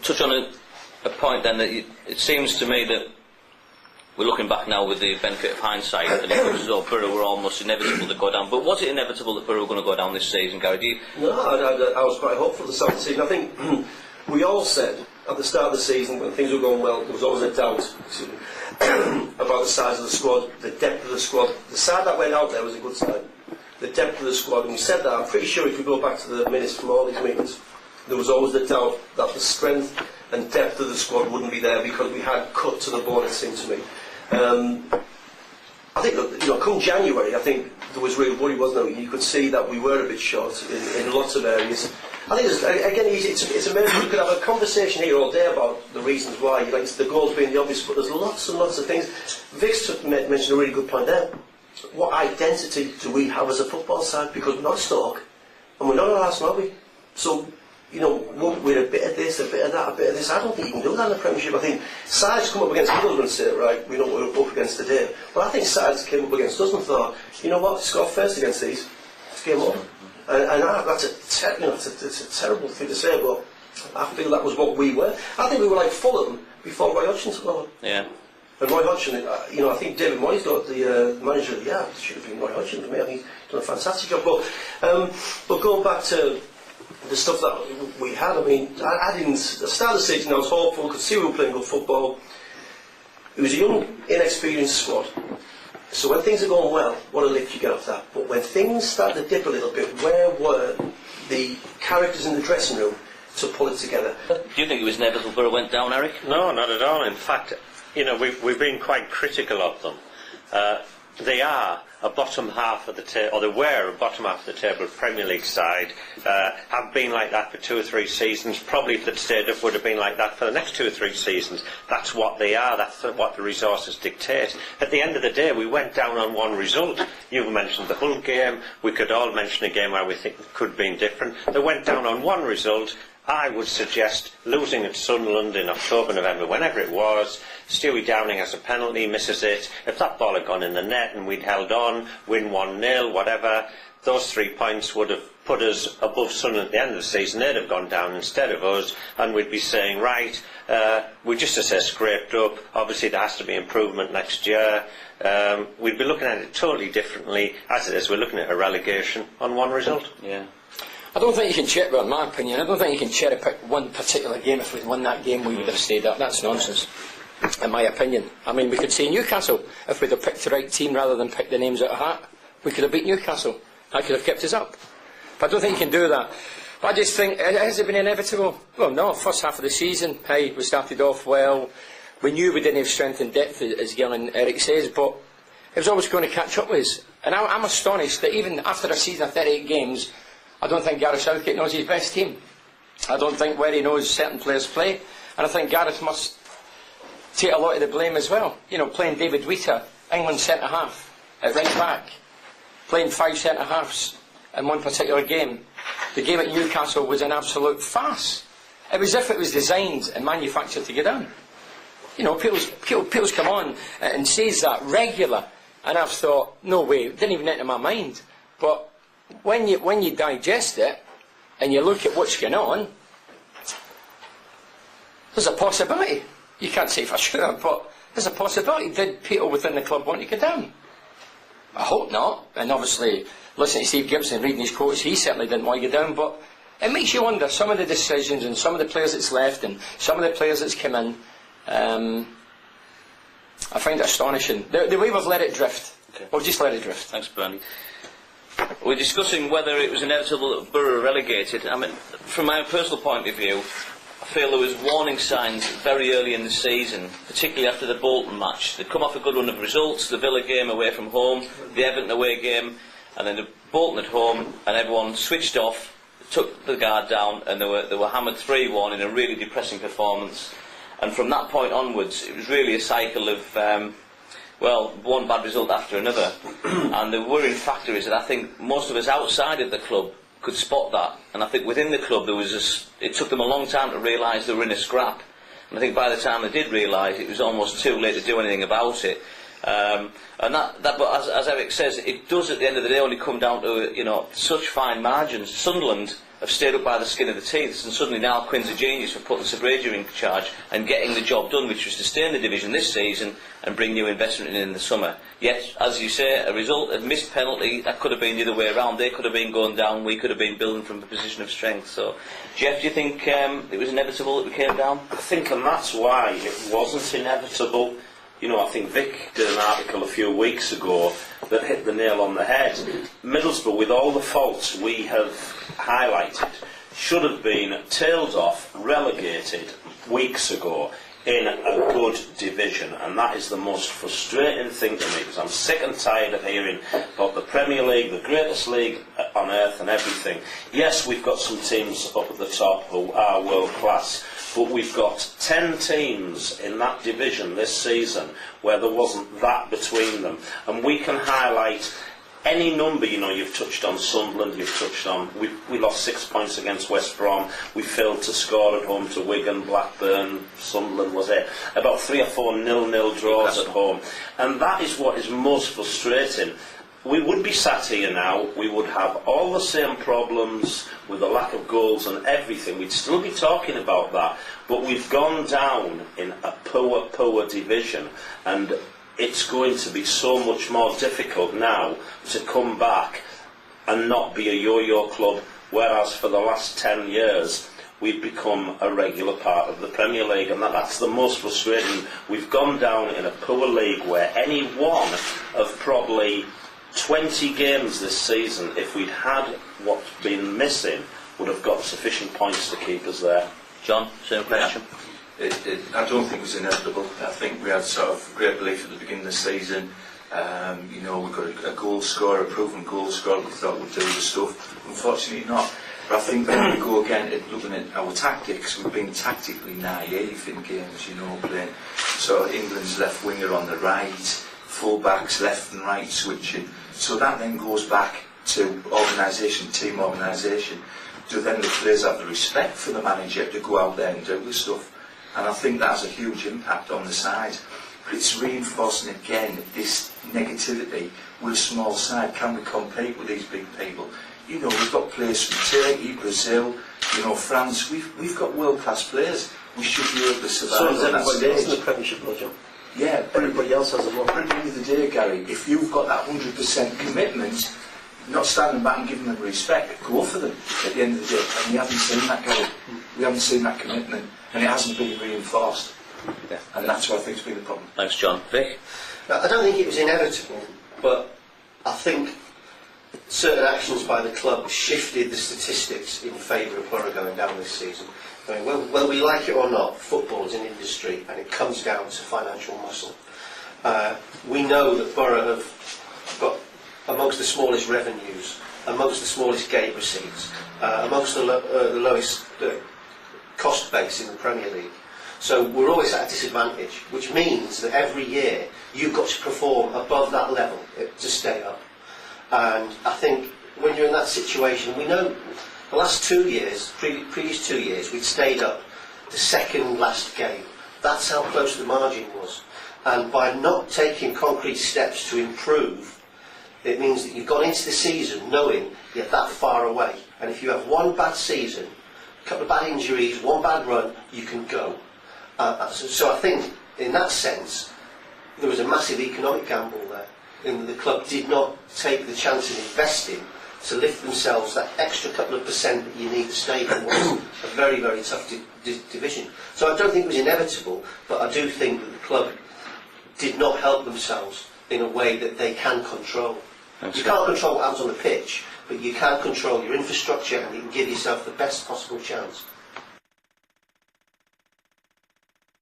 touch on a point then that it seems to me that we're looking back now with the benefit of hindsight, and it looks as though Boro were almost inevitable to go down. But was it inevitable that Boro were going to go down this season, Gary? No, I was quite hopeful at the start of the season. I think we all said at the start of the season, when things were going well, there was always a doubt about the size of the squad, the depth of the squad. The side that went out there was a good side. The depth of the squad, and we said that. I'm pretty sure if you go back to the minutes from all these meetings, there was always the doubt that the strength and depth of the squad wouldn't be there because we had cut to the bone, it seemed to me. I think, look, come January, I think there was real worry, wasn't there? You could see that we were a bit short in lots of areas. I think, it's amazing. We could have a conversation here all day about the reasons why, like the goals being the obvious, but there's lots and lots of things. Vic's mentioned a really good point there. What identity do we have as a football side? Because we're not Stoke, and we're not Arsenal, are we? So, we're a bit of this, a bit of that, a bit of this. I don't think you can do that in the Premiership. I think sides come up against Middlesbrough and say, right, we know what we're up against today. But I think sides came up against us and thought, you know what, score first against these, it's game over. And that's it's a terrible thing to say, but I feel that was what we were. I think we were like Fulham before Roy Hodgson took over. Yeah. And Roy Hodgson, I think David Moyes got the manager of the year. It should have been Roy Hodgson for me. I think he's done a fantastic job. But going back to the stuff that we had, I mean, I didn't. At the start of the season, I was hopeful, could see we were playing good football. It was a young, inexperienced squad. So when things are going well, what a lift you get off that. But when things start to dip a little bit, where were the characters in the dressing room to pull it together? Do you think it was inevitable Boro went down, Eric? No, not at all. In fact, we've been quite critical of them. They are a bottom half of the table, or they were a bottom half of the table Premier League side. Have been like that for 2 or 3 seasons. Probably if they'd stayed up would have been like that for the next 2 or 3 seasons. That's what they are. That's what the resources dictate. At the end of the day, we went down on one result. You mentioned the Hull game. We could all mention a game where we think it could have been different. They went down on one result. I would suggest losing at Sunderland in October, November, whenever it was. Stewie Downing has a penalty, misses it. If that ball had gone in the net and we'd held on, win 1-0, whatever, those 3 points would have put us above Sunderland at the end of the season. They'd have gone down instead of us, and we'd be saying, right, we just as I say scraped up. Obviously there has to be improvement next year. We'd be looking at it totally differently. As it is, we're looking at a relegation on one result. Yeah. I don't think you can cherry, well, in my opinion, I don't think you can cherry pick one particular game. If we'd won that game, we would have stayed up. That's nonsense, in my opinion. I mean, we could say Newcastle, if we'd have picked the right team rather than pick the names out of a hat, we could have beat Newcastle. That could have kept us up. But I don't think you can do that. I just think, has it been inevitable? Well, no. First half of the season, we started off well. We knew we didn't have strength and depth, as Gil and Eric says, but it was always going to catch up with us. And I'm astonished that even after a season of 38 games, I don't think Gareth Southgate knows his best team. I don't think where he knows certain players play, and I think Gareth must take a lot of the blame as well. Playing David Wheater, England centre-half, at right back, playing 5 centre-halves in one particular game. The game at Newcastle was an absolute farce. It was as if it was designed and manufactured to get down. People's come on and says that regular, and I've thought, no way, it didn't even enter my mind. But when you digest it and you look at what's going on, there's a possibility. You can't say for sure, but there's a possibility. Did people within the club want to go down? I hope not. And obviously, listening to Steve Gibson reading his quotes, he certainly didn't want to go down. But it makes you wonder some of the decisions and some of the players that's left and some of the players that's come in. I find it astonishing. The way we've let it drift. Okay. We've just let it drift. Thanks, Bernie. We're discussing whether it was inevitable that Boro were relegated. I mean, from my personal point of view, I feel there was warning signs very early in the season, particularly after the Bolton match. They'd come off a good run of results, the Villa game away from home, the Everton away game, and then the Bolton at home, and everyone switched off, took the guard down, and they were hammered 3-1 in a really depressing performance. And from that point onwards, it was really a cycle of one bad result after another. And the worrying factor is that I think most of us outside of the club could spot that. And I think within the club it took them a long time to realise they were in a scrap. And I think by the time they did realise, it was almost too late to do anything about it. But as Eric says, it does at the end of the day only come down to such fine margins. Sunderland have stayed up by the skin of the teeth, and suddenly now Quinn's a genius for putting Sabragia in charge and getting the job done, which was to stay in the division this season and bring new investment in the summer. Yet, as you say, a result, a missed penalty, that could have been the other way around. They could have been going down, we could have been building from a position of strength. So, Jeff, do you think it was inevitable that we came down? I think, and that's why it wasn't inevitable. You know, I think Vic did an article a few weeks ago that hit the nail on the head. Middlesbrough, with all the faults we have highlighted, should have been tailed off, relegated weeks ago in a good division, and that is the most frustrating thing to me, because I'm sick and tired of hearing about the Premier League, the greatest league on earth and everything. Yes, we've got some teams up at the top who are world class, but we've got 10 teams in that division this season where there wasn't that between them, and we can highlight any number. You know, you've touched on Sunderland, you've touched on, we lost 6 points against West Brom, we failed to score at home to Wigan, Blackburn, Sunderland was it, about 3 or 4 0-0 draws at home, and that is what is most frustrating. We would be sat here now, we would have all the same problems with the lack of goals and everything, we'd still be talking about that, but we've gone down in a poor division, and it's going to be so much more difficult now to come back and not be a yo-yo club, whereas for the last 10 years we've become a regular part of the Premier League, and that's the most frustrating. We've gone down in a poor league where any one of probably 20 games this season, if we'd had what's been missing, would have got sufficient points to keep us there. John, same question. I don't think it was inevitable. I think we had sort of great belief at the beginning of the season. You know, we've got a goal scorer, a proven goal scorer we thought would do the stuff. Unfortunately not. But I think when we go again at looking at our tactics, we've been tactically naive in games, you know, playing sort of England's left winger on the right, full-backs left and right switching. So that then goes back to organisation, team organisation. Do then the players have the respect for the manager to go out there and do the stuff? And I think that has a huge impact on the side. But it's reinforcing again this negativity. We're a small side. Can we compete with these big people? You know, we've got players from Turkey, Brazil, you know, France. We've got world-class players. We should be able to survive. So does on that everybody else in stage. the Premiership, Roger? Yeah, but Everybody else has a lot. at the end of the day, Gary, if you've got that 100% commitment, not standing back and giving them respect, go for them at the end of the day. And we haven't seen that, Gary. We haven't seen that commitment, and it hasn't been reinforced. Yeah. And that's what I think has been the problem. Thanks, John. Vic? Now, I don't think it was inevitable, but I think certain actions by the club shifted the statistics in favour of Boro going down this season. I mean, whether we like it or not, football is an industry and it comes down to financial muscle. We know that Boro have got amongst the smallest revenues, amongst the smallest gate receipts, amongst the lowest cost base in the Premier League. So we're always at a disadvantage, which means that every year you've got to perform above that level to stay up. And I think when you're in that situation, we know the last 2 years, previous 2 years, we'd stayed up the second last game. That's how close the margin was. And by not taking concrete steps to improve, it means that you've gone into the season knowing you're that far away. And if you have one bad season, a couple of bad injuries, one bad run, you can go. So I think, in that sense, there was a massive economic gamble there. And the club did not take the chance of investing to lift themselves that extra couple of percent that you need to stay in what's a very, very tough division. So I don't think it was inevitable, but I do think that the club did not help themselves in a way that they can control. You can't control what happens on the pitch, but you can control your infrastructure and you can give yourself the best possible chance.